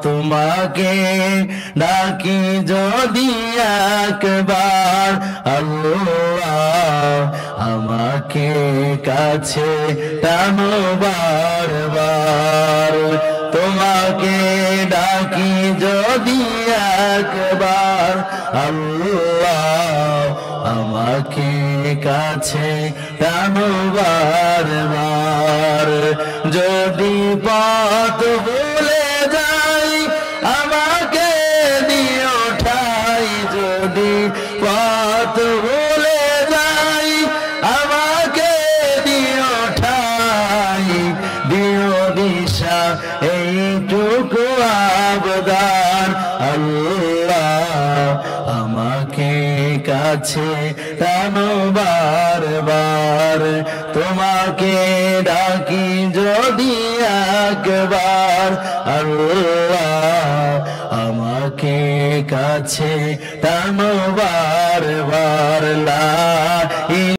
তোমাকে ডাকি যদি একবার আল্লাহ আমাকে কাছে টানো বারবার। তোমাকে ডাকি যদি একবার আল্লাহ আমাকে কাছে টানো বারবার। যদি পথ ভুলে যাই আমাকে দিও ঠাই, যদি পথ ভুলে যাই আমাকে দিও ঠাই। দিও দিশা এইটুকু আবদার আল্লাহ আমাকে কাছে টানো বারবার। তোমাকে ডাকি যদি একবার আল্লাহ আমাকে কাছে টানো বারবার। লা